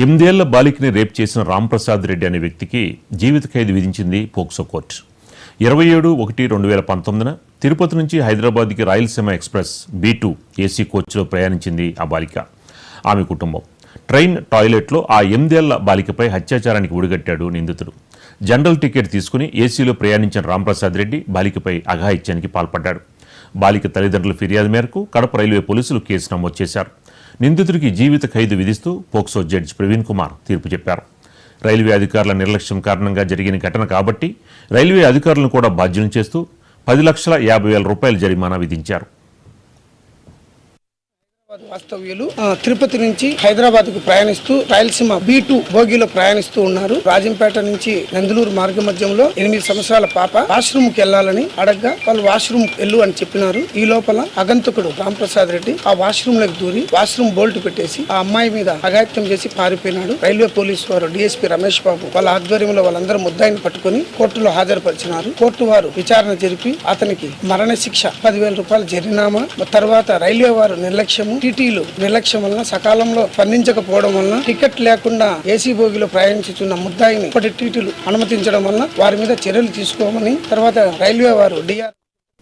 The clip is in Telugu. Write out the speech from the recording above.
8 ఏళ్ల బాలికని రేప్ చేసిన రాంప్రసాద్ రెడ్డి అనే వ్యక్తికి జీవిత ఖైదు విధించింది పోక్సో కోర్టు. 27/1/2019 తిరుపతి నుంచి హైదరాబాద్కి రాయలసీమ ఎక్స్ప్రెస్ B2 ఏసీ కోచ్లో ప్రయాణించింది ఆ బాలిక. ఆమె కుటుంబం ట్రైన్ టాయిలెట్లో ఆ 8 ఏళ్ల బాలికపై అత్యాచారానికి ఒడిగట్టాడు నిందితుడు. జనరల్ టికెట్ తీసుకుని ఏసీలో ప్రయాణించిన రాంప్రసాద్ రెడ్డి బాలికపై అఘాయిత్యానికి పాల్పడ్డాడు. బాలిక తల్లిదండ్రుల ఫిర్యాదు మేరకు కడప రైల్వే పోలీసులు కేసు నమోదు చేశారు. నిందితుడికి జీవిత ఖైదు విధిస్తూ పోక్సో జడ్జి ప్రవీణ్ కుమార్ తీర్పు చెప్పారు. రైల్వే అధికారుల నిర్లక్ష్యం కారణంగా జరిగిన ఘటన కాబట్టి రైల్వే అధికారులను కూడా బాధ్యులను చేస్తూ 10,50,000 జరిమానా విధించారు. వాస్తవ్యులు తిరుపతి నుంచి హైదరాబాద్ కు ప్రయాణిస్తూ రాయలసీమ B2 బోగిలో ప్రయాణిస్తూ ఉన్నారు. రాజంపేట నుంచి నందులూరు మార్గ మధ్యంలో 8 సంవత్సరాల పాప వాష్రూమ్ కి వెళ్లాలని అడగ్గా వాళ్ళు వాష్రూమ్ వెళ్ళు అని చెప్పినారు. ఈ లోపల అగంతకుడు రాంప్రసాద్ రెడ్డి ఆ వాష్రూమ్ లోకి దూరి వాష్రూమ్ బోల్ట్ పెట్టేసి ఆ అమ్మాయి మీద అఘాయిత్యం చేసి పారిపోయినాడు. రైల్వే పోలీసు వారు DSP రమేష్ బాబు వాళ్ళ ఆధ్వర్యంలో వాళ్ళందరూ ముద్దాయిని పట్టుకుని కోర్టులో హాజరుపరిచినారు. కోర్టు వారు విచారణ జరిపి అతనికి మరణ శిక్ష 10,000 జరిమానా, తర్వాత రైల్వే వారు నిర్లక్ష్యము టీటీలు నిర్లక్ష్యం వలన సకాలంలో స్పందించకపోవడం వలన టికెట్ లేకుండా ఏసీ బోగిలో ప్రయాణించుతున్న ముద్దాయిని ఇప్పటి టీటీలు అనుమతించడం వలన వారి మీద చర్యలు తీసుకోమని తర్వాత రైల్వే వారు DR